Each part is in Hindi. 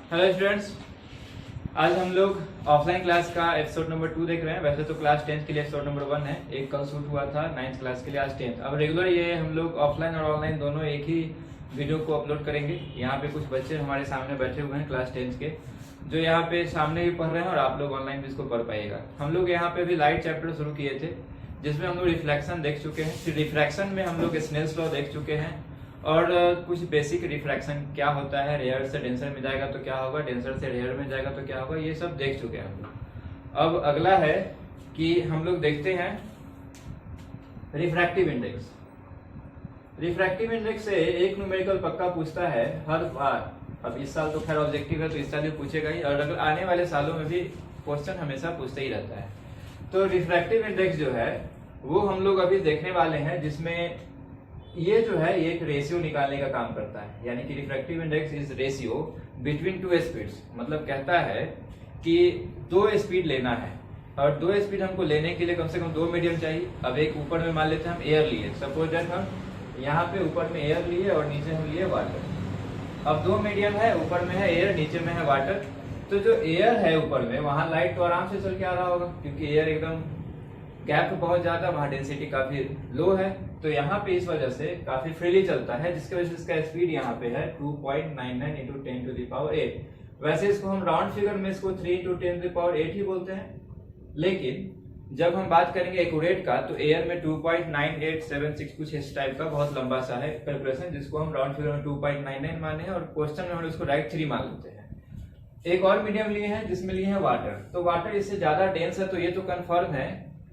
हेलो स्टूडेंट्स, आज हम लोग ऑफलाइन क्लास का एपिसोड नंबर 2 देख रहे हैं। वैसे तो क्लास 10th के लिए एपिसोड नंबर 1 है, एक कल शूट हुआ था 9th क्लास के लिए, आज 10th। अब रेगुलर ये हम लोग ऑफलाइन और ऑनलाइन दोनों एक ही वीडियो को अपलोड करेंगे। यहाँ पे कुछ बच्चे हमारे सामने बैठे हुए हैं क्लास 10th के, जो यहाँ पे सामने भी पढ़ रहे हैं और आप लोग ऑनलाइन भी इसको पढ़ पाइएगा। हम लोग यहाँ पे भी लाइट चैप्टर शुरू किए थे, जिसमें हम लोग रिफ्लेक्शन देख चुके हैं। फिर रिफ्रैक्शन में हम लोग स्नेल्स लॉ देख चुके हैं और कुछ बेसिक रिफ्रैक्शन क्या होता है, रेयर से डेंसर में जाएगा तो क्या होगा, डेंसर से रेयर में जाएगा तो क्या होगा, ये सब देख चुके हैं हम लोग। अब अगला है कि हम लोग देखते हैं रिफ्रैक्टिव इंडेक्स। रिफ्रैक्टिव इंडेक्स से एक न्यूमेरिकल पक्का पूछता है हर बार। अब इस साल तो खैर ऑब्जेक्टिव है तो इस साल भी पूछेगा ही, और अगर आने वाले सालों में भी क्वेश्चन हमेशा पूछते ही रहता है। तो रिफ्रैक्टिव इंडेक्स जो है वो हम लोग अभी देखने वाले हैं, जिसमें ये जो है एक रेशियो निकालने का काम करता है। यानी कि refractive index is ratio between two speeds. मतलब कहता है कि दो स्पीड लेना है, और दो स्पीड हमको लेने के लिए कम से कम दो मीडियम चाहिए। अब एक ऊपर में मान लेते हैं हम एयर लिए, सपोज दैट हम यहाँ पे ऊपर में एयर लिए और नीचे हम लिए वाटर। अब दो मीडियम है, ऊपर में है एयर, नीचे में है वाटर। तो जो एयर है ऊपर में, वहां लाइट तो आराम से चल के आ रहा होगा, क्योंकि एयर एकदम गैप बहुत ज्यादा, वहां डेंसिटी काफी लो है, तो यहाँ पे इस वजह से काफी फ्रीली चलता है, जिसकी वजह से इसका स्पीड यहाँ पे है 2.99 इंटू 10 टू द पावर 8। वैसे इसको हम राउंड फिगर में इसको 3 इंटू 10 टू द पावर 8 ही बोलते हैं, लेकिन जब हम बात करेंगे एक्यूरेट का तो एयर में 2.9876 कुछ इस टाइप का बहुत लंबा सा है कैलकुलेशन, जिसको हम राउंड फिगर में 2.99 माने हैं, और क्वेश्चन में हम उसको डायरेक्ट 3 मान लेते हैं। एक और मीडियम लिए हैं जिसमें लिए हैं वाटर। तो वाटर इससे ज्यादा डेंस है, तो ये तो कंफर्म है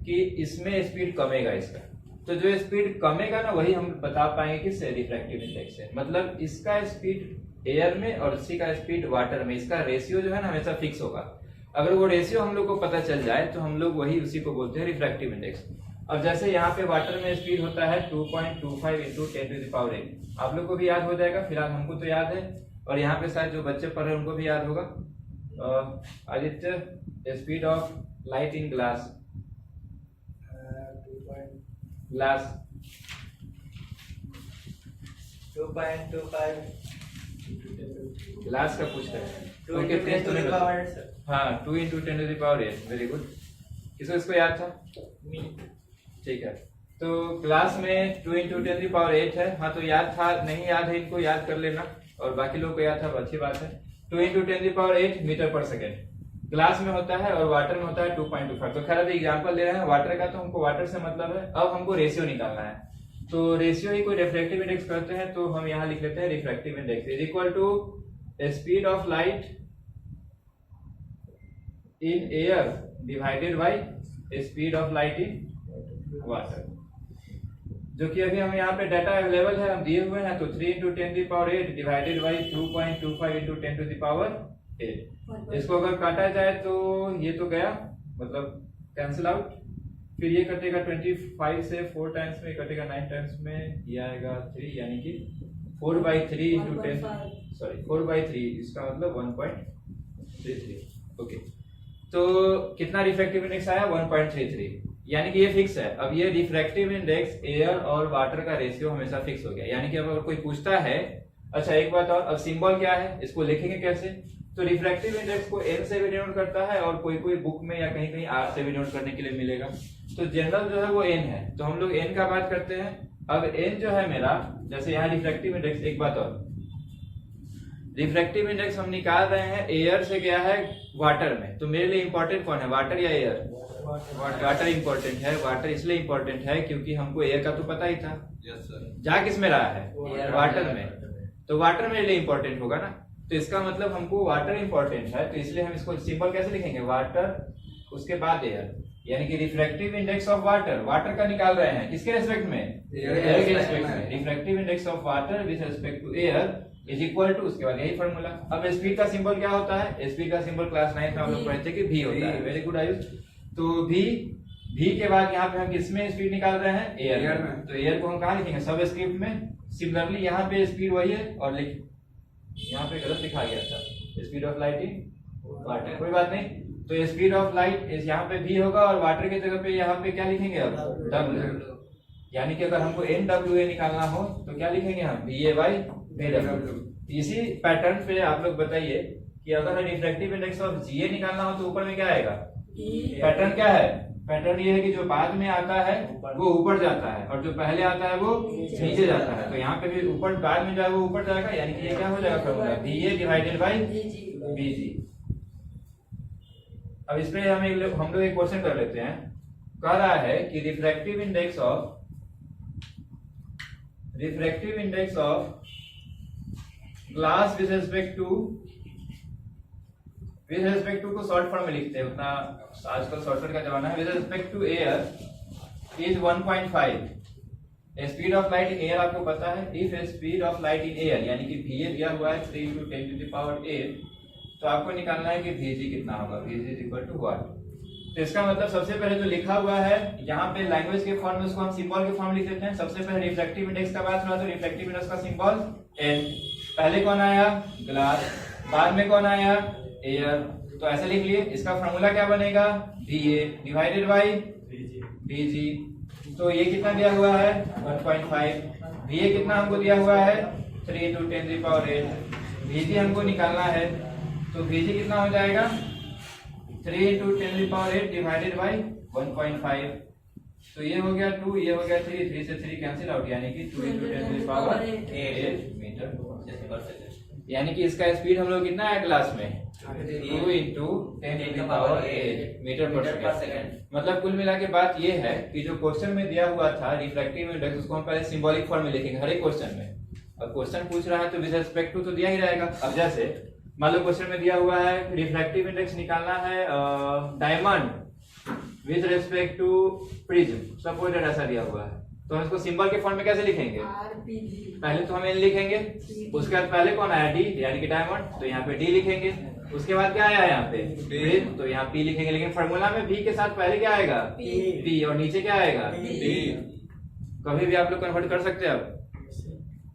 कि इसमें स्पीड कमेगा इसका। तो जो स्पीड कमेगा ना, वही हम बता पाएंगे किससे, रिफ्रैक्टिव इंडेक्स से। मतलब इसका स्पीड एयर में और इसी का स्पीड वाटर में, इसका रेशियो जो है ना हमेशा फिक्स होगा। अगर वो रेशियो हम लोग को पता चल जाए तो हम लोग वही उसी को बोलते हैं रिफ्रैक्टिव इंडेक्स। अब जैसे यहाँ पे वाटर में स्पीड होता है 2.25 इंटू 10 टू द पावर 8। आप लोग को भी याद हो जाएगा, फिलहाल हमको तो याद है, और यहाँ पे शायद जो बच्चे पढ़ रहे हैं उनको भी याद होगा। Aditya, speed of light in glass glass 2.25 glass का पूछता है। 2 into 10 to the power 8, sir. हाँ, 2 into 10 to the power 8। Very good. किसको इसको याद था? ठीक है। तो क्लास में 2 इंटू 10 टू द पावर 8 है। हाँ, तो याद था, नहीं याद है इनको याद कर लेना, और बाकी लोग को याद था तो अच्छी बात है। 2 into 10 to the power 8 metre per second glass में होता है, और वाटर में होता है 2.25। तो खैर अभी एग्जांपल ले रहे हैं वाटर का, तो हमको वाटर से मतलब है। अब हमको रेशियो निकालना है, तो रेशियो ही कोई रिफ्रैक्टिव इंडेक्स करते हैं, तो हम यहाँ लिख लेते हैं refractive index is equal to speed of light in air divided by speed of light in water. जो कि अभी हम यहाँ पे डाटा अवेलेबल है, हम दिए हुए हैं, तो 3 into 10 to the power 8 divided by 2.25 into 10 to the power 8। इसको अगर काटा जाए तो ये तो गया, मतलब कैंसिल आउट। फिर ये कटेगा 25 से 4 टाइम्स में, कटेगा 9 टाइम्स में, ये आएगा 3, यानी कि 4/3 इंटू 10, सॉरी 4/3, इसका मतलब 1.33। ओके, तो कितना रिफ्रैक्टिव इंडेक्स आया? 1.33, यानी कि ये फिक्स है। अब ये रिफ्रैक्टिव इंडेक्स एयर और वाटर का रेशियो हमेशा फिक्स हो गया। यानी कि अब अगर कोई पूछता है, अच्छा एक बात और, अब सिंबल क्या है, इसको लिखेंगे कैसे? तो रिफ्रैक्टिव इंडेक्स को n से भी डिनोट करता है, और कोई कोई बुक में या कहीं कहीं r से भी डिनोट करने के लिए मिलेगा। तो जनरल जो है वो n है, तो हम लोग n का बात करते हैं। अब n जो है मेरा, जैसे यहाँ रिफ्रैक्टिव इंडेक्स, एक बात और, रिफ्रैक्टिव इंडेक्स हम निकाल रहे हैं एयर से गया है वाटर में, तो मेरे लिए इंपॉर्टेंट कौन है, वाटर या एयर? वाटर इंपॉर्टेंट है। वाटर इसलिए इंपॉर्टेंट है क्योंकि हमको एयर का तो पता ही था। Yes, sir. जा किस में रहा है? वाटर में, तो वाटर मेरे लिए इंपॉर्टेंट होगा ना। तो इसका मतलब हमको वाटर इंपॉर्टेंट है, तो इसलिए हम इसको सिंबल कैसे लिखेंगे, वाटर उसके बाद एयर, यानी कि refractive index of water, water का निकाल रहे हैं किसके रेस्पेक्ट में, एयर के रेस्पेक्ट में। Refractive index of water with respect to air is equal to, उसके बाद यही फॉर्मूला। अब स्पीड का सिंबल क्या होता है? स्पीड का सिंबल क्लास 9 में हम लोग पढ़े थे कि v होता है। Very good Ayush. तो v के बाद यहाँ पे हम किसमें स्पीड निकाल रहे हैं, एयर में। तो एयर को हम कहाँ लिखेंगे, सब स्क्रिप्ट में। सिमिलरली यहाँ पे स्पीड वही है, और यहाँ पे गलत लिखा गया था, speed of light in water, कोई बात नहीं। तो स्पीड ऑफ लाइट यहाँ पे v होगा, और वाटर की जगह पे यहाँ पे क्या लिखेंगे अब, w। यानी कि अगर हमको NWA निकालना हो तो क्या लिखेंगे हम, VA/VW। इसी पैटर्न पे आप लोग बताइए कि अगर रिफ्रैक्टिव इंडेक्स ऑफ जीए निकालना हो तो ऊपर में क्या आएगा, पैटर्न क्या है, पैटर्न ये है कि जो बाद में आता है वो ऊपर जाता है और जो पहले आता है वो नीचे जाता है। तो यहाँ पे भी ऊपर बाद में जो है वो ऊपर जाएगा, यानी कि ये क्या हो जाएगा formula VA divided by VG। अब इस पे हम लोग एक क्वेश्चन कर लेते हैं। कह रहा है कि refractive index of glass with respect to को शॉर्ट फॉर्म में लिखते हैं, उतना आजकल शॉर्टकट का जमाना है। With respect to air is 1.5। Speed of light in air आपको पता है, if speed of light in air यानी कि VA दिया हुआ है 3 × 10⁸, तो आपको निकालना है कि VG कितना होगा, VG is equal to what. तो इसका मतलब सबसे पहले जो लिखा हुआ है यहाँ पे लैंग्वेज के फॉर्म में उसको हम सिंबल के फॉर्म लिख देते हैं। सबसे पहले रिफ्रैक्टिव इंडेक्स का बात हुआ तो रिफ्रैक्टिव इंडेक्स का सिंबल N। पहले कौन आया, ग्लास, बाद में कौन आया, एयर। तो ऐसे लिख लिए। इसका फॉर्मूला क्या बनेगा, VA डिवाइडेड बाय VG। तो ये कितना दिया हुआ है 1.5, VA कितना हमको दिया हुआ है 3 × 10⁸। VG हमको निकालना है, तो VG कितना हो जाएगा 3 × 10⁸ डिवाइडेड बाय 1.5। तो ये हो गया 2, ये हो गया 3, 3 से 3 कैंसिल आउट, यानी कि 2 × 10⁸ मीटर। यानी कि इसका स्पीड हम लोग कितना है क्लास में 2 × 10⁸ मीटर पर सेकंड। मतलब कुल मिला के बात ये है कि जो क्वेश्चन में दिया हुआ था रिफ्रैक्टिव इंडेक्स, उसको हम पहले सिंबॉलिक फॉर्म में लिखेंगे हर एक क्वेश्चन में। अब क्वेश्चन पूछ रहा है तो विद रिस्पेक्ट टू तो दिया ही रहेगा। अब जैसे मान लो क्वेश्चन में दिया हुआ है रिफ्रैक्टिव इंडेक्स निकालना है diamond with respect to prism, suppose that ऐसा दिया हुआ है, तो हम इसको सिंबल के फॉर्म में कैसे लिखेंगे, पहले तो हम N लिखेंगे, उसके बाद पहले कौन आया D यानी कि डायमंड, तो यहाँ पे D लिखेंगे। उसके बाद क्या आया यहाँ पे प्रिज्म, तो यहाँ P लिखेंगे। लेकिन फॉर्मूला में V के साथ पहले क्या आएगा P और नीचे क्या आएगा D। कभी भी आप लोग कन्वर्ट कर सकते हैं। अब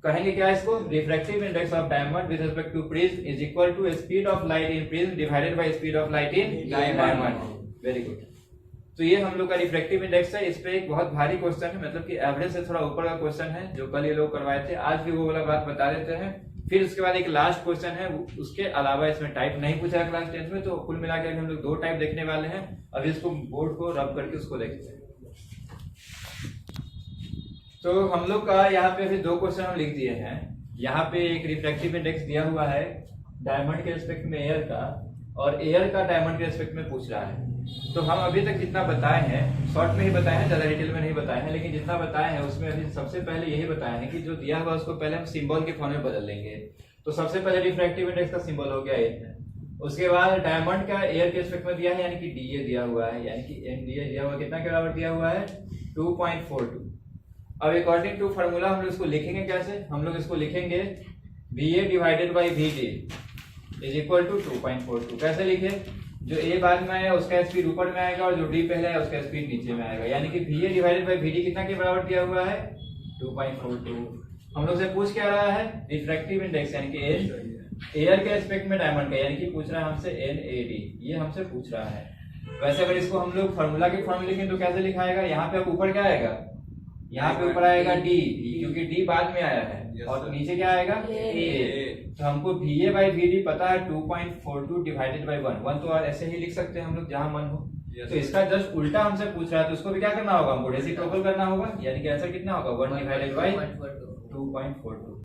कहेंगे क्या इसको, refractive index of diamond with respect to prism is equal to speed of light in prism divided by speed of light in diamond. Very good. तो ये हम लोग का रिफ्रैक्टिव इंडेक्स है। इस पे एक बहुत भारी क्वेश्चन है, मतलब कि एवरेज से थोड़ा ऊपर का क्वेश्चन है, जो कल ये लोग करवाए थे। आज भी वो वाला बात बता देते हैं। फिर उसके बाद एक लास्ट क्वेश्चन है, उसके अलावा इसमें टाइप नहीं पूछा है क्लास 10 में। तो कुल मिलाकर हम लोग 2 टाइप देखने वाले हैं। अभी इसको बोर्ड को रब करके उसको देखते हैं। तो हम लोग का यहाँ पे अभी 2 क्वेश्चन हम लिख दिए हैं। यहाँ पे एक रिफ्रैक्टिव इंडेक्स दिया हुआ है डायमंड के रिस्पेक्ट में एयर का, और एयर का डायमंड के रिस्पेक्ट में पूछ रहा है। तो हम अभी तक जितना बताए हैं शॉर्ट में ही बताए हैं, ज्यादा डिटेल में नहीं बताए हैं, लेकिन जितना बताए हैं उसमें अभी सबसे पहले यही बताया है कि जो दिया हुआ उसको पहले हम सिंबल के फॉर्म में बदल लेंगे। तो सबसे पहले रिफ्रैक्टिव इंडेक्स का सिंबल हो गया ए। उसके बाद डायमंड का एयर के रिस्पेक्ट में दिया है, यानी कि DA दिया हुआ है, यानी कि NDA दिया हुआ, कितना के बराबर दिया हुआ है 2.42। अब अकॉर्डिंग टू फार्मूला हम लोग इसको लिखेंगे कैसे, हम लोग इसको लिखेंगे VA divided by VG is equal to 2.42। कैसे लिखे, जो A बाद में आया उसका स्पीड ऊपर में आएगा और जो D पहले आया उसका स्पीड नीचे में आएगा। यानी कि VA डिवाइडेड बाय VD कितना के बराबर दिया हुआ है 2.42। हम लोग से पूछ क्या रहा है, रिफ्रैक्टिव इंडेक्स यानी कि N एयर के रिस्पेक्ट में डायमंड का, यानी कि पूछ रहा है हमसे NAD, ये हमसे पूछ रहा है। वैसे अगर इसको हम लोग फार्मूला के फॉर्म में लिखें तो कैसे लिखाएगा, यहाँ पे अब ऊपर क्या आएगा, यहाँ पे ऊपर आएगा D, क्योंकि D बाद में आया है, और तो नीचे क्या आएगा A। तो हमको VA बाई VD पता है 2.42 डिवाइडेड बाई 1 तो ऐसे ही लिख सकते हैं हम लोग जहां मन हो। तो इसका जस्ट उल्टा हमसे पूछ रहा है, तो उसको भी क्या करना होगा, हमको रेसिप्रोकल करना होगा, यानी कि आंसर कितना होगा 1 डिवाइडेड बाई 2.42।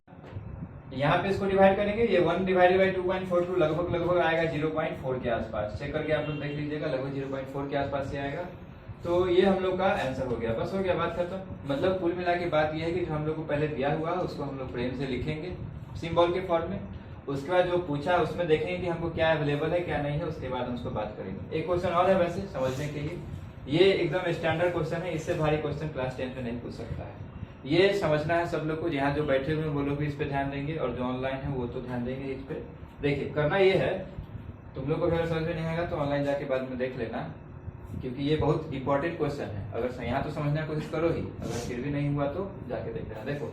यहाँ पे इसको डिवाइड करेंगे, ये 1 डिवाइडेड बाई 2.42 लगभग आएगा 0.4 के आसपास। चेक करके आप लोग देख लीजिएगा, लगभग 0.4 के आसपास से आएगा। तो ये हम लोग का आंसर हो गया, बस हो गया, बात खत्म। मतलब कुल मिला के बात ये है कि जो हम लोग को पहले दिया हुआ उसको हम लोग प्रेम से लिखेंगे सिंबल के फॉर्म में। उसके बाद जो पूछा उसमें देखेंगे कि हमको क्या अवेलेबल है क्या नहीं है, उसके बाद हम उसको बात करेंगे। एक क्वेश्चन और है वैसे समझने के लिए, ये एकदम स्टैंडर्ड क्वेश्चन है, इससे भारी क्वेश्चन क्लास 10 में नहीं पूछ सकता है। ये समझना है सब लोग को, यहाँ जो बैठे हुए वो लोग भी इस पे ध्यान देंगे और जो ऑनलाइन है वो तो ध्यान देंगे इस पे। देखिए करना ये है, तुम लोग को अगर समझ में नहीं आएगा तो ऑनलाइन जाके बाद में देख लेना, क्योंकि ये बहुत इंपॉर्टेंट क्वेश्चन है। अगर यहाँ तो समझने की कोशिश करो ही, अगर फिर भी नहीं हुआ तो जाके देख लेना। देखो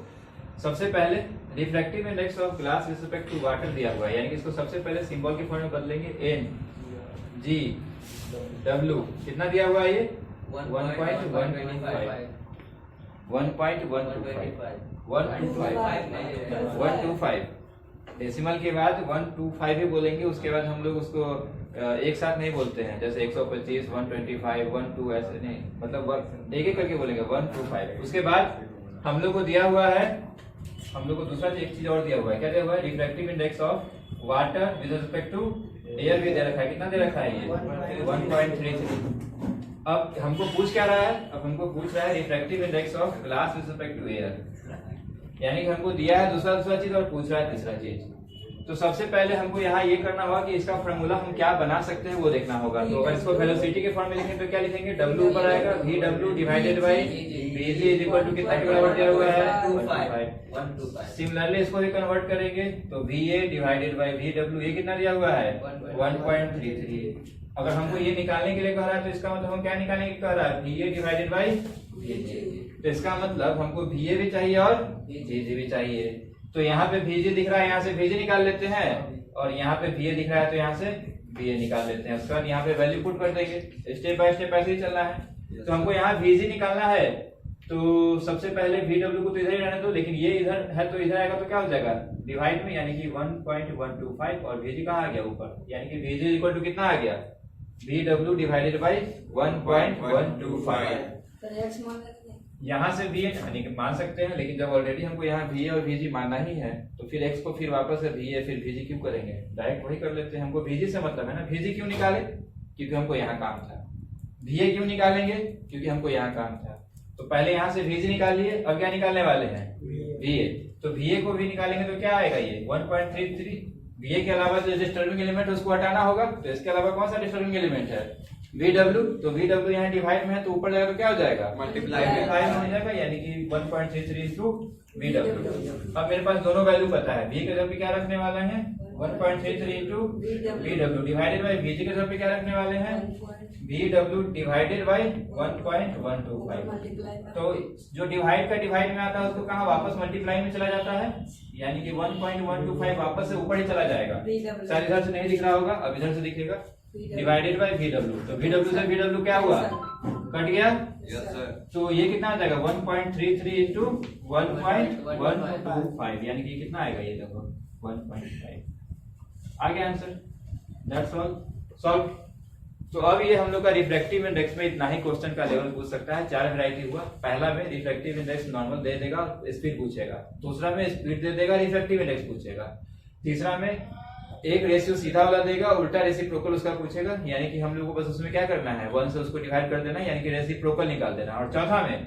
सबसे पहले refractive index of glass with respect to water दिया हुआ है, यानी कि इसको सबसे पहले सिंबल के फॉर्म में बदलेंगे N G W। कितना दिया हुआ है ये 1.125 डेसिमल के बाद 125 ही बोलेंगे, उसके बाद हम लोग उसको एक साथ नहीं बोलते हैं, जैसे 125, 125, 12 ऐसे नहीं, मतलब एक एक करके बोलेंगे 125। उसके बाद हम लोग को दिया हुआ है, हम लोग को दूसरा एक चीज और दिया हुआ है, क्या दिया हुआ है? Refractive index of water with respect to air भी दे रखा है। कितना दे रखा है ये? 1.33। अब हमको पूछ क्या रहा है? अब हमको पूछ रहा है refractive index of glass with respect to air, यानी कि हमको दिया है दूसरा चीज और पूछ रहा है तीसरा चीज। तो सबसे पहले हमको यहाँ ये करना होगा कि इसका फॉर्मूला हम क्या बना सकते हैं वो देखना होगा। तो अगर इसको वेलोसिटी के फॉर्म में लिखें तो क्या लिखेंगे? W ऊपर आएगा, VW divided by VG is equal to कितना के बराबर दिया हुआ है? 125। सिमिलरली इसको भी कन्वर्ट करेंगे तो VA डिवाइडेड बाई VW, ये कितना दिया हुआ है? 1.33। अगर हमको ये निकालने के लिए कह रहा है तो इसका मतलब हम क्या निकालने के कह रहा है? VA divided by VG। तो इसका मतलब हमको VA भी चाहिए और VG भी चाहिए। तो यहाँ पे VG दिख रहा है, यहाँ से VG निकाल लेते हैं, और यहाँ पे VA दिख रहा है तो यहाँ से VA निकाल लेते हैं। उसके बाद यहाँ पे वैल्यू पुट कर देंगे, स्टेप बाय स्टेप ऐसे ही चलना है। तो हमको यहाँ VG निकालना है, तो सबसे पहले VW को तो इधर ही रहने दो, लेकिन ये इधर है तो इधर आएगा तो क्या हो जाएगा? डिवाइड में, यानी कि 1.125, और VG कहाँ आ गया? ऊपर, यानी कि VG इक्वल टू कितना आ गया? VW divided by 1.125। यहाँ से VA यानी कि मान सकते हैं, लेकिन जब ऑलरेडी हमको यहाँ VA और VG मानना ही है तो फिर X को फिर वापस से VA फिर VG क्यों करेंगे? डायरेक्ट वही कर लेते हैं। हमको VG से मतलब है ना, VG क्यों निकाले? क्योंकि हमको यहाँ काम था। VA क्यों निकालेंगे? क्योंकि हमको यहाँ काम था। तो पहले यहाँ से VG निकाल लिए, अब क्या निकालने वाले हैं? VA। तो VA को भी निकालेंगे तो क्या आएगा? ये 1.33। VA के अलावा जो डिस्टर्बिंग एलिमेंट उसको हटाना होगा, तो इसके अलावा कौन सा डिस्टर्बिंग एलिमेंट है? VW। तो VW यहाँ डिवाइड में है तो ऊपर जाएगा तो क्या हो जाएगा? मल्टीप्लाई में हो जाएगा, यानी कि 1.33 इंटू VW। अब मेरे पास दोनों वैल्यू पता है। V के जगह पे क्या रखने वाले हैं? 1.33 into VW divided by VG के जगह पे क्या रखने वाले हैं? VW divided by 1.125। तो जो डिवाइड का डिवाइड में आता है उसको कहाँ वापस मल्टीप्लाई में चला जाता है, यानी कि 1.125 वापस से ऊपर ही चला जाएगा। शायद इधर से नहीं दिख रहा होगा, अब इधर से दिखेगा, डिवाइडेड बाई VW। तो VW से VW क्या हुआ? कट गया। Yes sir. तो ये कितना आ जाएगा? 1.33 इंटू 1.125, यानी कि कितना आएगा? ये देखो 1.5 आ गया आंसर। That's all, solve. तो अब ये हम लोग का रिफ्रैक्टिव इंडेक्स में इतना ही क्वेश्चन का लेवल पूछ सकता है। 4 वैरायटी हुआ। पहला में रिफ्रैक्टिव इंडेक्स नॉर्मल दे देगा, स्पीड पूछेगा। दूसरा में स्पीड दे देगा, रिफ्रैक्टिव इंडेक्स पूछेगा। तीसरा में एक रेशियो सीधा वाला देगा, उल्टा रेसिप्रोकल उसका पूछेगा, यानी कि हम लोग को बस उसमें क्या करना है? 1 से उसको डिवाइड कर देना, यानी कि रेसिप्रोकल निकाल देना। और चौथा में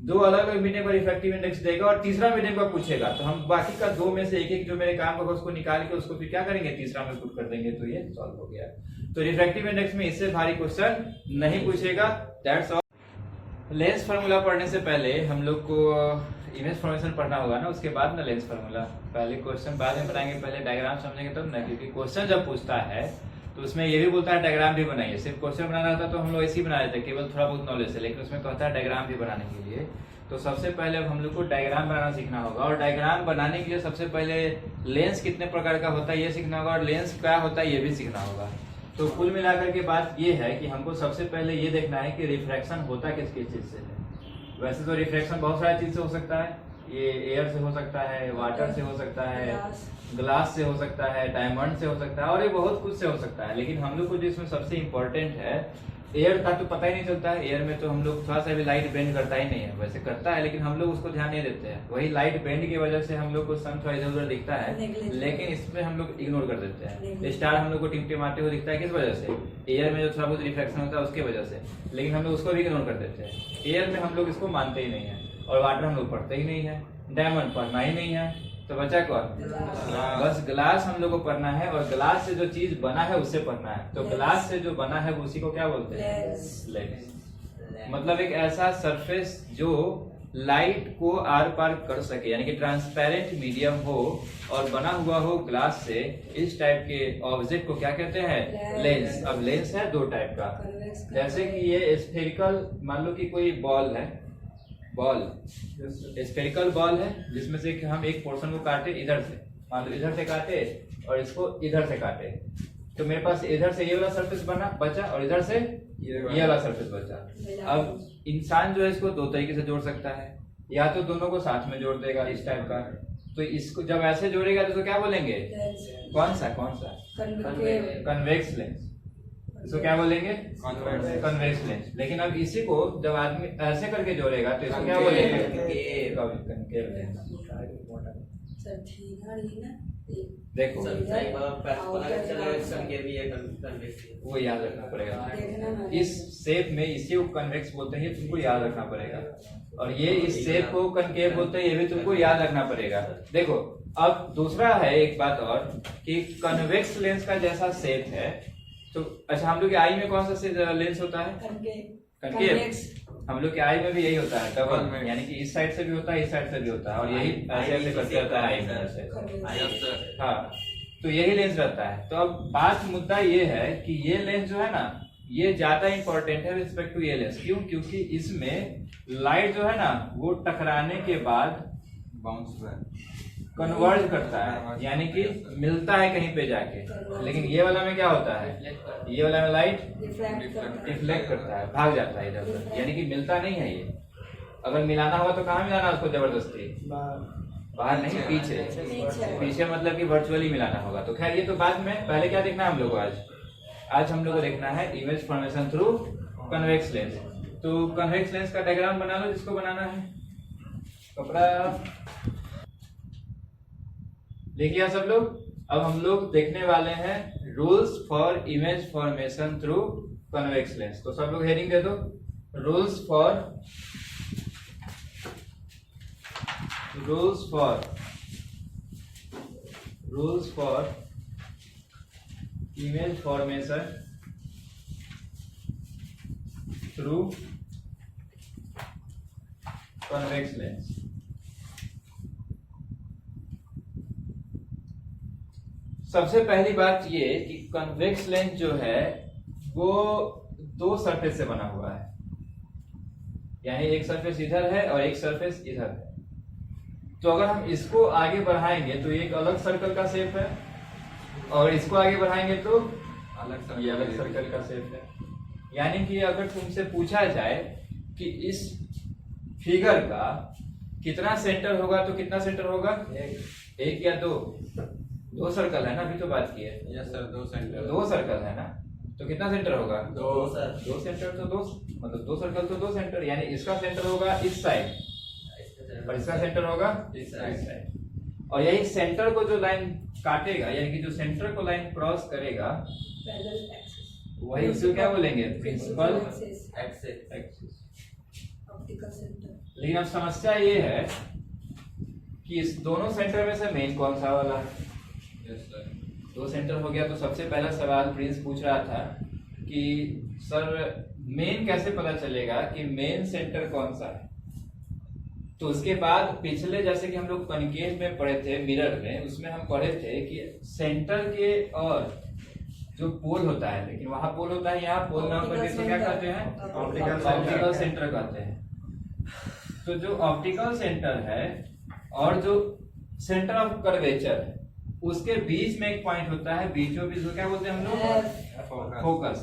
2 अलग अलग मीडियम का रिफ्रैक्टिव इंडेक्स देगा और तीसरा मीडियम का पूछेगा। तो हम बाकी का 2 में से एक जो मेरे काम होगा उसको निकाल के उसको फिर क्या करेंगे? तीसरा में पुट कर देंगे। तो ये सॉल्व हो गया। तो रिफ्रैक्टिव इंडेक्स में इससे भारी क्वेश्चन नहीं पूछेगा। That's all. लेंस फार्मूला पढ़ने से पहले हम लोग को इमेज फॉर्मेशन पढ़ना होगा ना, उसके बाद ना लेंस फार्मूला। पहले क्वेश्चन बाद में बनाएंगे, पहले डायग्राम समझेंगे तब ना, क्योंकि क्वेश्चन जब पूछता है तो उसमें ये भी बोलता है डायग्राम भी बनाइए। सिर्फ क्वेश्चन बनाना होता तो हम लोग ऐसे ही बना देते, केवल थोड़ा बहुत नॉलेज है, लेकिन उसमें कहता है डायग्राम भी बनाने के लिए। तो सबसे पहले अब हम लोग को डायग्राम बनाना सीखना होगा, और डायग्राम बनाने के लिए सबसे पहले लेंस कितने प्रकार का होता है ये सीखना होगा, और लेंस क्या होता है ये भी सीखना होगा। तो कुल मिलाकर के बात ये है कि हमको सबसे पहले ये देखना है कि रिफ्रैक्शन होता किस किस चीज से है। वैसे तो रिफ्रैक्शन बहुत सारी चीज से हो सकता है, ये एयर से हो सकता है, वाटर से हो सकता है, ग्लास से हो सकता है, डायमंड से हो सकता है, और ये बहुत कुछ से हो सकता है। लेकिन हम लोग को जो इसमें सबसे इम्पोर्टेंट है, एयर का तो पता ही नहीं चलता है। एयर में तो हम लोग थोड़ा सा भी लाइट बेंड करता ही नहीं है, वैसे करता है लेकिन हम लोग उसको ध्यान नहीं देते हैं। वही लाइट बेंड की वजह से हम लोग को सन थोड़ा इधर उधर दिखता है, लेकिन इसमें हम लोग इग्नोर कर देते हैं। स्टार हम लोग को टिमटिमाते हुए दिखता है, किस वजह से? एयर में जो थोड़ा बहुत रिफ्लेक्शन होता है उसकी वजह से, लेकिन हम लोग उसको भी इग्नोर कर देते हैं। एयर में हम लोग इसको मानते ही नहीं है, और वाटर हम लोग पढ़ते ही नहीं है, डायमंड पढ़ना ही नहीं है, तो बचा कौन? बस ग्लास हम लोग को पढ़ना है, और ग्लास से जो चीज बना है उससे पढ़ना है। तो ग्लास से जो बना है वो उसी को क्या बोलते हैं? लेंस। मतलब एक ऐसा सरफेस जो लाइट को आर पार कर सके, यानी कि ट्रांसपेरेंट मीडियम हो और बना हुआ हो ग्लास से, इस टाइप के ऑब्जेक्ट को क्या कहते हैं? लेंस। अब लेंस है 2 टाइप का, जैसे कि ये स्फेरिकल, मान लो कि कोई बॉल है, बॉल स्फेरिकल बॉल है, जिसमें से हम एक पोर्शन को काटे इधर से, मान लो इधर से काटे और इसको इधर से काटे, तो मेरे पास इधर से ये वाला सरफेस बचा और इधर से ये वाला सरफेस बचा। अब इंसान जो है इसको 2 तरीके से जोड़ सकता है, या तो दोनों को साथ में जोड़ देगा इस टाइप का, तो इसको जब ऐसे जोड़ेगा तो क्या बोलेंगे? कौन सा कन्वेक्स लेंस। इसको क्या बोलेंगे? Convex lens. लेकिन अब इसी को जब आदमी ऐसे करके जोड़ेगा तो इसको क्या बोलेंगे? Concave lens. देखो वो याद रखना पड़ेगा। इस शेप में इसी को कन्वेक्स बोलते हैं, तुमको याद रखना पड़ेगा। और ये इस शेप को कनकेव बोलते हैं, ये भी तुमको याद रखना पड़ेगा। देखो अब दूसरा है एक बात और कि कन्वेक्स लेंस का जैसा शेप है तो अच्छा हम लोग के आई में कौन सा लेंस होता है? कनकेव। हम लोग के आई में भी यही होता है डबल, यानी कि इस साइड से भी होता है, इस साइड से भी होता है, और यही ऐसे ऐसे करते रहता है आई में ऐसे। हाँ, तो यही लेंस रहता है। तो अब बात मुद्दा ये है कि ये लेंस जो है ना, ये ज्यादा इंपॉर्टेंट है रिस्पेक्ट टू ये लेंस। क्यों? क्योंकि इसमें लाइट जो है ना वो टकराने के बाद बाउंस कन्वर्ज करता है, यानी कि मिलता है कहीं पे जाके। लेकिन ये वाला में क्या होता है? ये वाला में लाइट रिफ्लेक्ट करता है, भाग जाता है इधर उधर, यानी कि मिलता नहीं है ये। अगर मिलाना हुआ तो कहाँ मिलाना उसको? जबरदस्ती बाहर नहीं, पीछे मतलब कि वर्चुअली मिलाना होगा। तो खैर ये तो बाद में, पहले क्या देखना है हम लोग को? आज हम लोग को देखना है image formation through convex lens. तो कन्वेक्स लेंस का डायग्राम बना लो जिसको बनाना है। कपड़ा देखिए सब लोग। अब हम लोग देखने वाले हैं rules for image formation through convex lens. तो सब लोग हेडिंग दे दो, rules for image formation through convex lens. सबसे पहली बात ये कि कन्वेक्स लेंस जो है वो दो सरफेस से बना हुआ है, यानी एक सरफेस इधर है और एक सरफेस इधर है। तो अगर हम इसको आगे बढ़ाएंगे तो ये एक अलग सर्कल का शेप है, और इसको आगे बढ़ाएंगे तो ये अलग सर्कल का शेप है। यानी कि अगर तुमसे पूछा जाए कि इस फिगर का कितना सेंटर होगा तो कितना सेंटर होगा? एक या दो सर्कल है ना, अभी तो बात की है। यस सर, दो सर्कल है ना, तो कितना सेंटर होगा? दो सेंटर तो मतलब दो सर्कल तो दो सेंटर, यानी इसका सेंटर होगा इस साइड और इसका सेंटर होगा इस साइड। और यही सेंटर को जो लाइन काटेगा, यानी कि जो सेंटर को लाइन क्रॉस करेगा, वही उसको क्या बोलेंगे? Principal axis. लेकिन अब समस्या ये है कि इस दोनों सेंटर में से मेन कौन सा वाला है? दो सेंटर हो गया तो सबसे पहला सवाल प्रिंस पूछ रहा था कि सर मेन कैसे पता चलेगा कि मेन सेंटर कौन सा है? तो उसके बाद पिछले जैसे कि हम लोग कनकेव में पढ़े थे, मिरर में, उसमें हम पढ़े थे कि सेंटर के और जो पोल होता है, लेकिन वहां पोल होता है, यहाँ पोल नाम करके इसको क्या कहते हैं? ऑप्टिकल सेंटर कहते हैं। तो जो ऑप्टिकल सेंटर है और जो सेंटर ऑफ कर्वेचर है, उसके बीच में एक पॉइंट होता है, बीचों बीच क्या बोलते हैं हम लोग? फोकस।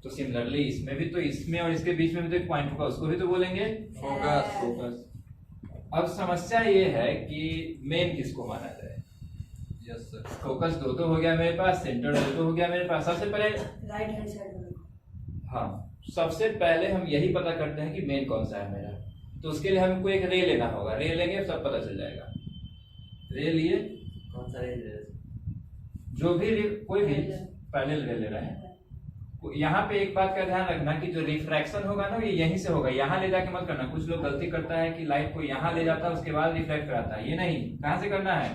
तो सिमिलरली इसमें भी, तो इसमें और इसके बीच में भी तो एक पॉइंट होगा, उसको भी तो बोलेंगे फोकस। अब समस्या ये है कि मेन किसको माना जाए? Yes sir. फोकस दो तो हो गया मेरे पास, सेंटर दो तो हो गया मेरे पास। सबसे पहले राइट हैंड साइड, हाँ, सबसे पहले हम यही पता करते हैं कि मेन कौन सा है मेरा। तो उसके लिए हमको एक रे लेना होगा, रे लेंगे सब पता चल जाएगा। रे लिए कौन सा रे? जो भी रे, कोई भी पैरेलल रे ले रहे हैं। यहाँ पे एक बात का ध्यान रखना कि जो रिफ्रैक्शन होगा ना, ये यहीं से होगा, यहाँ ले जाके मत करना। कुछ लोग गलती करता है कि लाइट को यहाँ ले जाता है उसके बाद रिफ्लेक्ट कराता है, ये नहीं। कहाँ से करना है?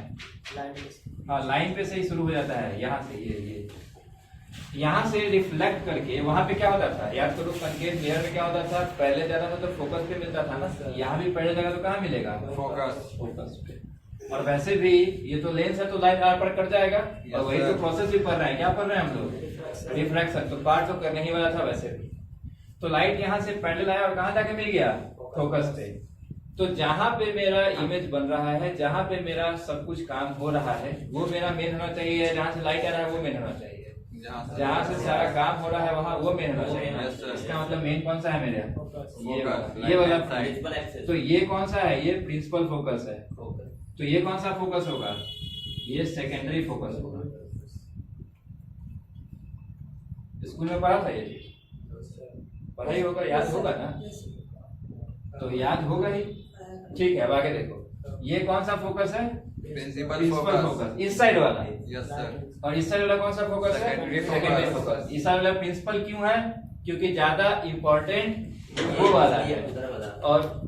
हाँ, लाइन पे से ही शुरू हो जाता है, यहाँ से ये यहाँ से रिफ्लेक्ट करके वहां पे क्या होता था? याद करो कनकेव मिरर में क्या होता था? पहले ज्यादा तो फोकस पे मिलता था ना, यहाँ भी पहले जगह तो कहाँ मिलेगा? फोकस पे। और वैसे भी ये तो लेंस है तो लाइट आर पर कट जाएगा, और वही तो प्रोसेस भी कर रहे हैं। क्या कर रहे हैं हम लोग? रिफ्रैक्शन। तो पार्ट तो करने ही वाला था वैसे भी। तो लाइट यहाँ से पैरेलल आया और कहाँ जाके मिल गया? फोकस पे। तो जहां पे मेरा इमेज बन रहा है, जहां पे मेरा सब कुछ काम हो रहा है, वो मेरा मेन होना चाहिए। जहां से लाइट आ रहा है वो मेन होना चाहिए, जहां से सारा काम हो रहा है वहां वो मेन होना चाहिए। इसका मतलब मेन कौन सा है मेरा? ये वाला। तो ये कौन सा है? ये प्रिंसिपल फोकस है। तो ये कौन सा फोकस होगा? ये सेकेंडरी फोकस होगा। स्कूल में पढ़ा था ये चीज, पढ़ा ही होगा, याद होगा ना? तो याद होगा ही। ठीक है, अब आगे देखो, ये कौन सा फोकस है? प्रिंसिपल फोकस, इस साइड वाला। Yes sir. और इस साइड वाला कौन सा फोकस है? Secondary focus. इस साइड वाला प्रिंसिपल क्यों है? क्योंकि ज्यादा इंपॉर्टेंट वो वाला है। और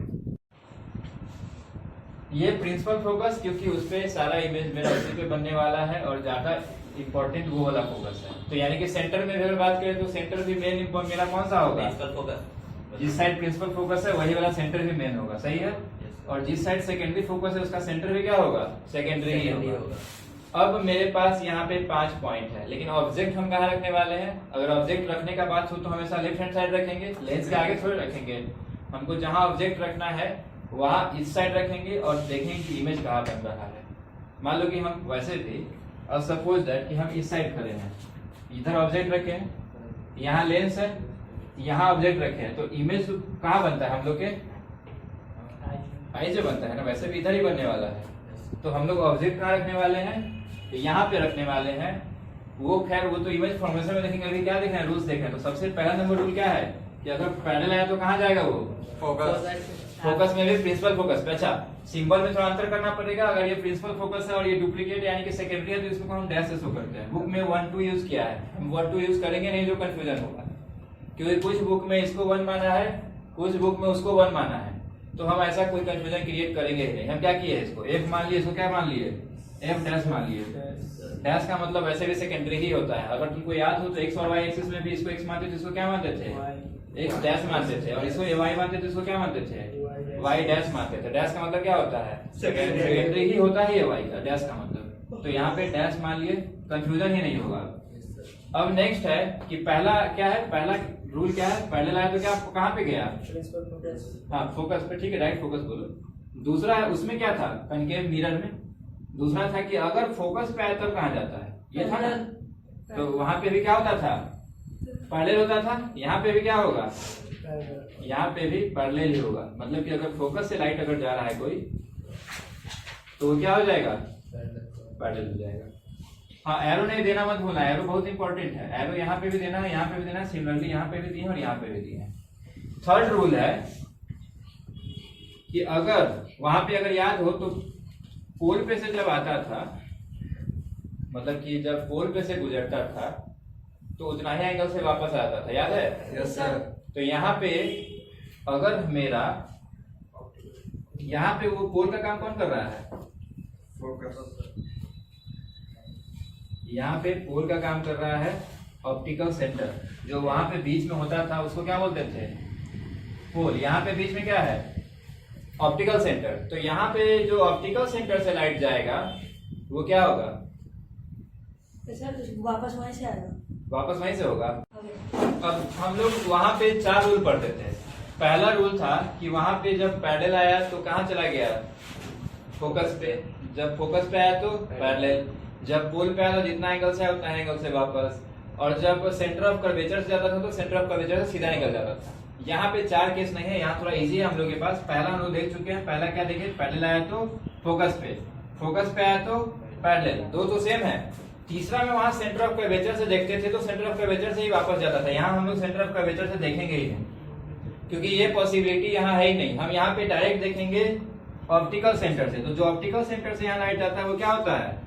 ये प्रिंसिपल फोकस क्योंकि उसपे सारा इमेज मेरा उसी पे बनने वाला है और ज्यादा इंपॉर्टेंट वो वाला फोकस है। तो यानी कि सेंटर में अगर बात करें तो सेंटर भी मेन मेरा कौन सा होगा? Principal focus. जिस साइड प्रिंसिपल फोकस है वही वाला सेंटर भी मेन होगा, सही है? और जिस साइड सेकेंडरी फोकस है उसका सेंटर भी क्या होगा? सेकेंडरी ही होगा। अब मेरे पास यहाँ पे 5 पॉइंट है, लेकिन ऑब्जेक्ट हम कहाँ रखने वाले हैं? अगर ऑब्जेक्ट रखने का बात हो तो हमेशा लेफ्ट हैंड साइड रखेंगे, लेंस के आगे थोड़ी रखेंगे। हमको जहाँ ऑब्जेक्ट रखना है वहाँ इस साइड रखेंगे और देखेंगे कि इमेज कहाँ बन रहा है। मान लो कि हम वैसे भी, और सपोज दैट कि हम इस साइड खड़े हैं, इधर ऑब्जेक्ट रखे हैं, यहाँ लेंस है, यहाँ ऑब्जेक्ट रखे हैं, तो इमेज कहाँ बनता है हम लोग के? आई जो बनता है ना, वैसे भी इधर ही बनने वाला है। तो हम लोग ऑब्जेक्ट कहाँ रखने वाले हैं? तो यहाँ पे रखने वाले हैं। वो खैर वो तो इमेज फॉर्मेशन में देखेंगे, अभी क्या देखें, रूल्स देखें। तो सबसे पहला नंबर रूल क्या है कि अगर पैरेलल आया तो कहाँ जाएगा वो? फोकस। फोकस में भी प्रिंसिपल फोकस पे। अच्छा, सिंबल में थोड़ा अंतर करना पड़ेगा। अगर ये प्रिंसिपल फोकस है और ये डुप्लीकेट यानी कि सेकेंडरी है तो इसको हम डैश से शो करते हैं। बुक में 1 2 यूज किया है, हम 1 2 यूज करेंगे नहीं, जो कंफ्यूजन होगा, क्योंकि कुछ बुक में इसको 1 माना है, कुछ बुक में उसको 1 माना है। तो हम ऐसा कोई कंफ्यूजन क्रिएट करेंगे ही नहीं। हम क्या किए, इसको F मान लिए, इसको क्या मान लिए? F डैश मान लिए। डैश का मतलब वैसे भी सेकेंडरी ही होता है। अगर तुमको याद हो तो x और y एक्सिस में भी इसको x मानते थे, इसको क्या मानते थे? x डैश मानते थे। और इसको y मानते थे, इसको क्या मानते थे? y डैश मानते थे। डैश का मतलब क्या होता है? सेकेंडरी ही होता है ये y का, डैश का मतलब। तो यहाँ पे डैश मान लिए, कंफ्यूजन ही नहीं होगा। अब नेक्स्ट है कि पहला क्या है, पहला रूल क्या है? पहले लाया तो क्या कहाँ पे गया? हाँ, फोकस पे। ठीक है, राइट फोकस बोलो। दूसरा है उसमें क्या था? कनकेव मिरर में। दूसरा था कि अगर फोकस पे आया तब कहाँ जाता है? ये था ना। तो वहां पे भी क्या होता था? पैरेलल होता था। यहाँ पे भी क्या होगा? यहाँ पे भी पैरेलल ही होगा। मतलब कि अगर फोकस से लाइट अगर जा रहा है कोई तो वो क्या हो जाएगा? पैरेलल हो जाएगा। हाँ, एरो नहीं देना मत भूलना, एरो बहुत इंपॉर्टेंट है। एरो यहाँ पे भी देना है, यहाँ पे भी देना है, सिमिलरली यहाँ पे भी दिए और यहाँ पे भी दिए हैं। थर्ड रूल है कि अगर वहां पे अगर याद हो तो पोल पे से जब आता था, मतलब कि जब पोल पे से गुजरता था तो उतना ही एंगल से वापस आता था, याद है? Yes sir. तो यहाँ पे अगर मेरा यहाँ पे वो पोल का काम कौन कर रहा है? फोकस। यहाँ पे पोल का काम कर रहा है ऑप्टिकल सेंटर। जो वहां पे बीच में होता था उसको क्या बोलते थे? पोल। यहाँ पे बीच में क्या है? Optical centre. तो यहाँ पे जो ऑप्टिकल सेंटर से लाइट जाएगा वो क्या होगा? वापस वहीं से आएगा। वापस वहीं से होगा। अब हम लोग वहां पे 4 रूल पढ़ते थे। पहला रूल था कि वहां पे जब पैरेलल आया तो कहाँ चला गया? फोकस पे। जब फोकस पे आया तो पैरेलल। जब पोल पे आया तो जितना एंगल से आया उतना एंगल से वापस। और जब सेंटर ऑफ कर्वेचर से जाता था तो सेंटर ऑफ कर्वेचर से सीधा निकल जाता था। यहाँ पे 4 केस नहीं है, यहाँ थोड़ा इजी है हम लोग के पास। पहला हम लोग देख चुके हैं। पहला क्या देखे? पैरेलल आया तो फोकस पे, फोकस पे आया तो पैरेलल, दो तो सेम है। तीसरा में वहां सेंटर ऑफ कर्वेचर से देखते थे तो सेंटर ऑफ कर्वेचर से ही वापस जाता था। यहाँ हम लोग सेंटर ऑफ कर्वेचर से देखेंगे ही नहीं, क्योंकि ये पॉसिबिलिटी यहाँ है ही नहीं। हम यहाँ पे डायरेक्ट देखेंगे ऑप्टिकल सेंटर से। तो जो ऑप्टिकल सेंटर से यहाँ लाइट जाता है वो क्या होता है?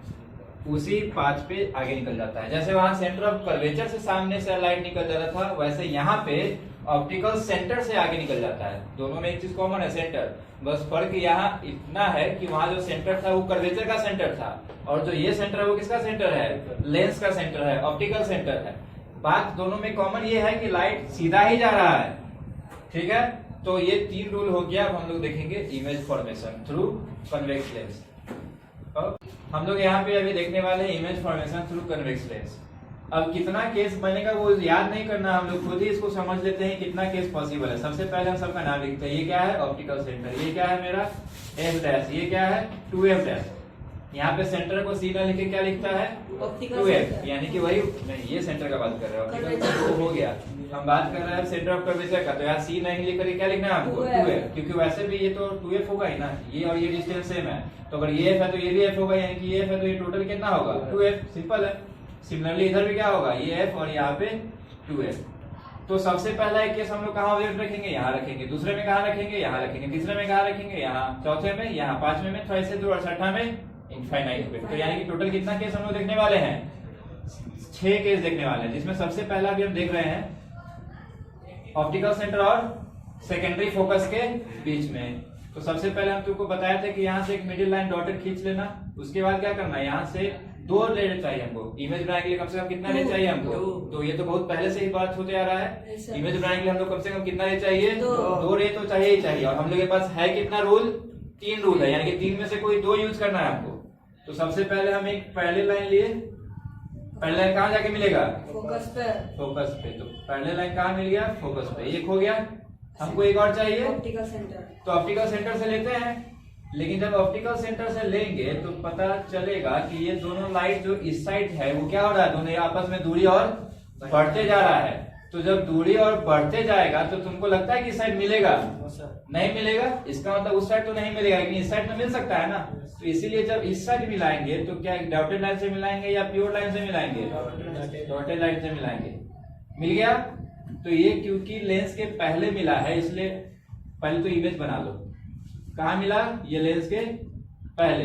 उसी पाथ पे आगे निकल जाता है। जैसे वहां सेंटर ऑफ कर्वेचर से सामने से लाइट निकल जाता था, वैसे यहाँ पे ऑप्टिकल सेंटर से आगे निकल जाता है। दोनों में एक चीज कॉमन है, सेंटर। बस फर्क यहाँ इतना है कि वहां जो सेंटर था वो कर्वेचर का सेंटर था, और जो ये सेंटर है वो किसका सेंटर है? लेंस का सेंटर है, ऑप्टिकल सेंटर है। बात दोनों में कॉमन ये है कि लाइट सीधा ही जा रहा है। ठीक है, तो ये 3 रूल हो गया। अब हम लोग देखेंगे image formation through convex lens. हम लोग यहाँ पे अभी देखने वाले हैं image formation through convex lens. अब कितना केस बनेगा वो याद नहीं करना, हम लोग खुद ही इसको समझ लेते हैं कितना केस पॉसिबल है। सबसे पहले हम सबका नाम लिखते हैं। ये क्या है? Optical centre. ये क्या है मेरा? F dash. ये क्या है? 2F dash. यहाँ पे सेंटर को सी ना लिख के क्या लिखता है Optical 2f, center। यानी कि वही नहीं, ये सेंटर का बात कर रहे हैं, ऑप्टिकल तो हो गया। हम बात कर रहे हैं सेंटर ऑफ कर्वेचर का, तो यहाँ सी नहीं लिख करके क्या लिखना है हमको 2f, क्योंकि वैसे भी ये तो 2f होगा ही ना, ये और ये डिस्टेंस सेम है, तो अगर ये f है तो ये भी f होगा, यानी कि ये f है तो ये टोटल कितना होगा 2f, सिंपल है। सिमिलरली इधर भी क्या होगा, ये f और यहाँ पे 2f। तो सबसे पहला एक केस हम लोग कहाँ ऑब्जेक्ट रखेंगे, यहाँ रखेंगे, दूसरे में कहाँ रखेंगे, यहाँ रखेंगे, तीसरे में कहाँ रखेंगे, यहाँ, चौथे में यहाँ, पांचवें में, ऐसे दो, और छठा में इनफाइनाइट पे। तो यानी कि टोटल कितना केस हम लोग देखने वाले हैं, 6 केस देखने वाले हैं, जिसमें सबसे पहला भी हम देख रहे हैं ऑप्टिकल सेंटर और सेकेंडरी फोकस के बीच में। तो सबसे पहले हम तुमको बताया था कि यहाँ से एक मिडिल लाइन डॉटेड खींच लेना, उसके बाद क्या करना है, यहाँ से 2 रेड चाहिए हमको, इमेज बनाने के लिए कम से कम कितना रेड चाहिए हमको, तो ये तो बहुत पहले से ही बात होते आ रहा है, इमेज बनाने के लिए हम लोग कम से कम कितना रेड चाहिए, 2 रेड तो चाहिए ही चाहिए। और हम लोग के पास है कितना रूल, 3 रूल है, यानी कि 3 में से कोई 2 यूज करना है हमको। तो सबसे पहले हम एक पैरेलल लाइन लिए, पैरेलल लाइन कहाँ जाके मिलेगा, फोकस पे। फोकस पे, तो पैरेलल लाइन कहाँ मिल गया, फोकस पे, एक हो गया। हमको एक और चाहिए, ऑप्टिकल सेंटर। तो ऑप्टिकल सेंटर से लेते हैं, लेकिन जब ऑप्टिकल सेंटर से लेंगे तो पता चलेगा कि ये दोनों लाइट जो इस साइड है वो क्या हो रहा है, दोनों आपस में दूरी और बढ़ते जा रहा है। तो जब दूरी और बढ़ते जाएगा तो तुमको लगता है कि इस साइड मिलेगा, नहीं मिलेगा, इसका मतलब उस साइड तो नहीं मिलेगा, लेकिन इस साइड में मिल सकता है ना। तो इसीलिए जब इस साइड मिलाएंगे तो क्या डॉटेड लाइन से मिलाएंगे या प्योर लाइन से मिलाएंगे, डॉटेड लाइन से मिलाएंगे। मिल गया, तो ये क्योंकि लेंस के पहले मिला है इसलिए पहले तो इमेज बना लो, कहाँ मिला, ये लेंस के पहले,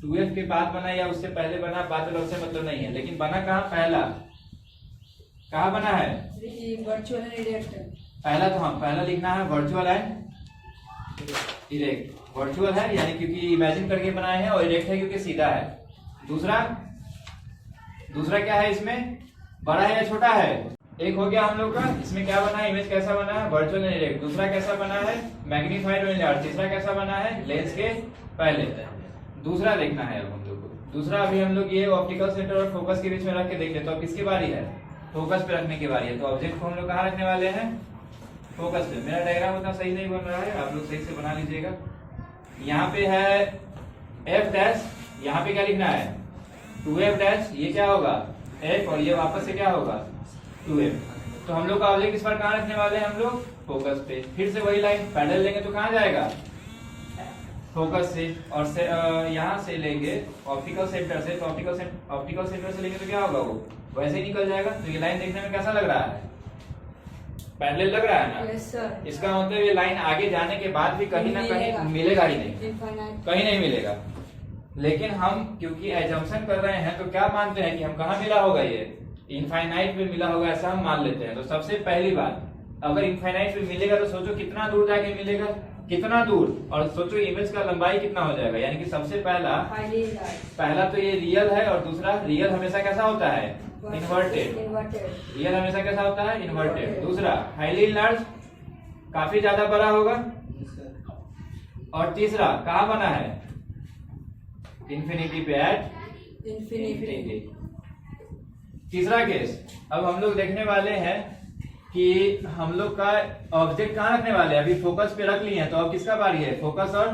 2f के बाद बना या उससे पहले बना, बात अलग से मतलब नहीं है, लेकिन बना कहाँ, पहला कहाँ बना है, वर्चुअल इरेक्ट। पहला, तो हम पहला लिखना है वर्चुअल एंड इरेक्ट। वर्चुअल है यानी क्योंकि इमेजिन करके बनाए हैं, और इरेक्ट है क्योंकि सीधा है। दूसरा क्या है, इसमें बड़ा है या छोटा है, एक हो गया हम लोग का, इसमें क्या बना है, इमेज कैसा बना है, वर्चुअल एंड इरेक्ट। दूसरा कैसा बना है, मैग्नीफाइड और एनलार्ज। तीसरा कैसा बना है, लेंस के पहले। दूसरा देखना है अब हम लोग को, दूसरा अभी हम लोग ये ऑप्टिकल सेंटर और फोकस के बीच में रख के देख लेते। तो अब किसकी बारी है, फोकस पे रखने की बारी है। तो ऑब्जेक्ट को हम लोग कहाँ रखने वाले हैं, फोकस पे। मेरा डायग्राम उतना सही नहीं बन रहा है, आप लोग सही से बना लीजिएगा। यहाँ पे है एफ डैश, यहाँ पे क्या लिखना है 2f डैश, ये क्या होगा f, और ये वापस से क्या होगा 2f। तो हम लोग का ऑब्जेक्ट इस बार कहाँ रखने वाले हैं हम लोग, फोकस पे। फिर से वही लाइन पैरेलल लेंगे तो कहाँ जाएगा, फोकस से, और से यहाँ से लेंगे ऑप्टिकल सेंटर से, तो ऑप्टिकल सेंटर से लेंगे तो क्या होगा, वो वैसे ही निकल जाएगा। तो ये लाइन देखने में कैसा लग रहा है, पैरेलल लग रहा है ना। Yes sir. इसका मतलब ये लाइन आगे जाने के बाद भी कहीं ना कहीं मिलेगा ही नहीं, कहीं नहीं मिलेगा। लेकिन हम क्योंकि एजम्पशन कर रहे हैं तो क्या मानते हैं कि हम कहाँ मिला होगा, ये इनफाइनाइट में मिला होगा, ऐसा हम मान लेते हैं। तो सबसे पहली बात, अगर इनफाइनाइट में मिलेगा तो सोचो कितना दूर जाके मिलेगा, कितना दूर, और सोचो इमेज का लंबाई कितना हो जाएगा। यानी कि सबसे पहला तो ये रियल है, और दूसरा रियल हमेशा कैसा होता है, इन्वर्टेड। रियल हमेशा कैसा होता है, इन्वर्टेड। दूसरा हाईली इनलार्ज, काफी ज्यादा बड़ा होगा। और तीसरा कहाँ बना है, इन्फिनिटी पे, एट इन्फिनिटी। तीसरा केस अब हम लोग देखने वाले हैं कि हम लोग का ऑब्जेक्ट कहाँ रखने वाले हैं, अभी फोकस पे रख लिए हैं, तो अब किसका बारी है, फोकस और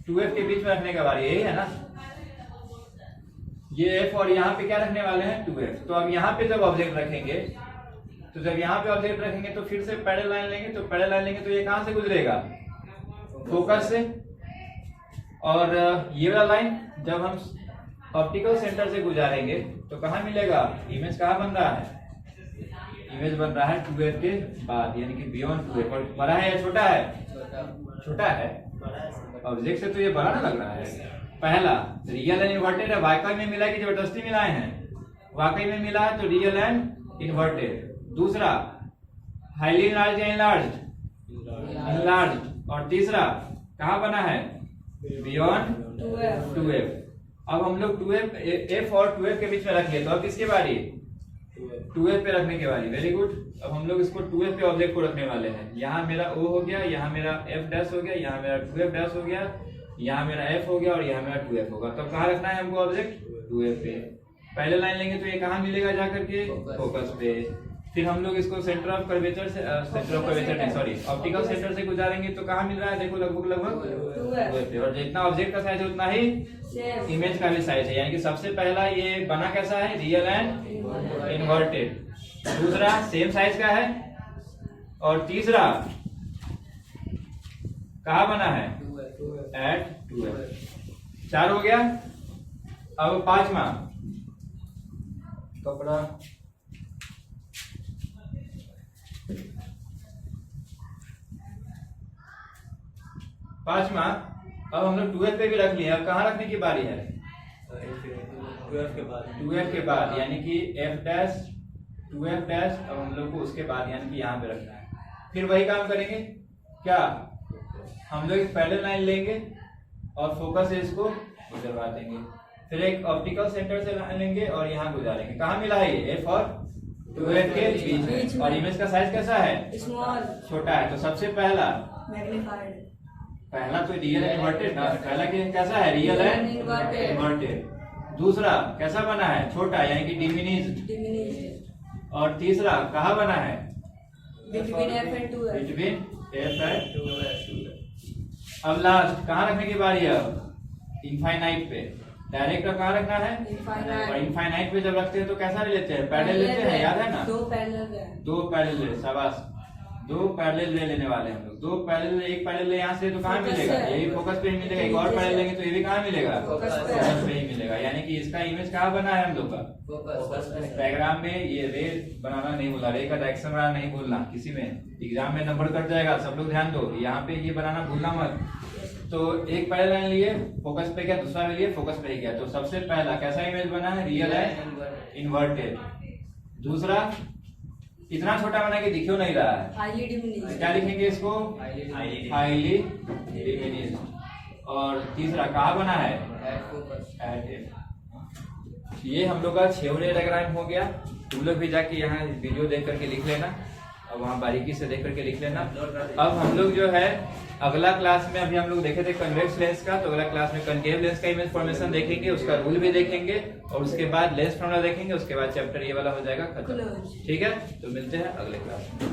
2f के बीच में रखने का बारी, यही है ना। ये f और यहाँ पे क्या रखने वाले हैं 2f। तो अब यहाँ पे जब ऑब्जेक्ट रखेंगे, तो जब यहाँ पे ऑब्जेक्ट रखेंगे तो फिर से पैरेलल लाइन लेंगे, तो पैरेलल लाइन लेंगे तो ये कहाँ से गुजरेगा, फोकस से। और ये वाला लाइन जब हम ऑप्टिकल सेंटर से गुजारेंगे तो कहाँ मिलेगा, इमेज कहाँ बन रहा है, इमेज बन रहा है 2f के बाद, यानी कि बियॉन्ड 2f। और बड़ा है या छोटा है, छोटा है। ऑब्जेक्ट से तो ये बड़ा ना लग रहा है। पहला रियल एंड इन्वर्टेड है, वाकई में मिला कि जबरदस्ती मिलाए हैं, वाकई में मिला है तो रियल एंड इन्वर्टेड। दूसरा हाईली इनलार्ज या इनलार्ज। और तीसरा कहाँ बना है, बियॉन्ड 2f। अब हम लोग 2f, f और 2f के बीच में रख लिए, तो अब किसके बारी, 2f पे रखने के बारी। Very good. अब हम लोग इसको 2f पे ऑब्जेक्ट को रखने वाले हैं। यहाँ मेरा o हो गया, यहाँ मेरा f डैश हो गया, यहाँ मेरा 2f डैश हो गया, यहाँ मेरा f हो गया, और यहाँ मेरा 2f होगा। तो कहाँ रखना है हमको ऑब्जेक्ट, 2f पे। पहले लाइन लेंगे तो ये कहाँ मिलेगा जाकर के, फोकस पे। फिर हम लोग इसको सेंटर ऑफ कर्वेचर से सेंटर ऑफ कर्वेचर नहीं सॉरी ऑप्टिकल सेंटर से गुजारेंगे तो कहाँ मिल रहा है देखो लगभग 2f और जितना ऑब्जेक्ट का साइज है उतना ही सेम इमेज का भी साइज है, यानी कि सबसे पहला ये बना कैसा है, रियल एंड इन्वर्टेड। दूसरा सेम साइज का है और तीसरा कहाँ बना है एट 2f। 4 हो गया। अब 5वां कपड़ा 5वां अब हम लोग 2f पे भी रख लिए। अब कहाँ रखने की बारी है 2f के बाद यानी कि f डैश 2f डैश। अब हम लोग को उसके बाद यानी कि यहाँ पे रखना है। फिर वही काम करेंगे क्या, हम लोग एक पैरेलल लाइन लेंगे और फोकस से इसको गुजरवा देंगे। फिर एक ऑप्टिकल सेंटर से लाइन लेंगे और यहाँ गुजारेंगे। कहाँ मिला है ये f और 2f के बीच में। और इमेज का साइज कैसा है स्मॉल छोटा है। तो सबसे पहला मैग्नीफाइड पहला तो रियल एंड इन्वर्टेड ना, पहला कैसा है रियल एंड इन्वर्टेड। दूसरा कैसा बना है छोटा यानी कि डिमिनिश्ड। डिमिनिश्ड और तीसरा कहाँ बना है between f and 2f between f and 2f। अब लास्ट कहाँ रखने की बारी है अब इनफाइनाइट पे। डायरेक्ट कहाँ रखना है Infinite। और इनफाइनाइट पे जब रखते हैं तो कैसा लेते हैं पैरेलल लेते हैं, याद है ना। दो पैरेलल है, दो पैरेलल शाबाश, दो पैरेलल ले लेने वाले हम लोग। दो पैरेलल एक पैरेलल यहाँ से तो कहाँ Focus मिलेगा, है। यही फोकस पे ही मिलेगा। एक और पैरेलल लेंगे तो ये भी कहाँ मिलेगा Focus पे। फोकस पे ही मिलेगा। यानी कि इसका इमेज कहाँ बना है हम लोग का डायग्राम में। ये रे बनाना नहीं भूलना, रे का डायरेक्शन बनाना नहीं भूलना, किसी में एग्जाम में नंबर कट जाएगा। सब लोग ध्यान दो, यहाँ पे ये बनाना भूलना मत। तो एक पैरेलल लाइन लिए फोकस पे गया, दूसरा भी लिए फोकस पे ही गया। तो सबसे पहला कैसा इमेज बना है रियल एंड इन्वर्टेड। दूसरा इतना छोटा बना के दिखो नहीं रहा है, हाईली डिमिनिश्ड क्या लिखेंगे इसको हाईली डिमिनिश्ड। और तीसरा कहाँ बना है एट एफ। ये हम लोग का छेवरे डायग्राम हो गया। तुम लोग भी जाके यहाँ वीडियो देख करके लिख लेना और वहाँ बारीकी से देख करके लिख लेना। अब हम लोग जो है अगला क्लास में, अभी हम लोग देखे थे कन्वेक्स लेंस का, तो अगला क्लास में कनकेव लेंस का इमेज फॉर्मेशन देखेंगे, उसका रूल भी देखेंगे और उसके बाद लेंस फॉर्मूला देखेंगे। उसके बाद चैप्टर ये वाला हो जाएगा खत्म। ठीक है, तो मिलते हैं अगले क्लास में।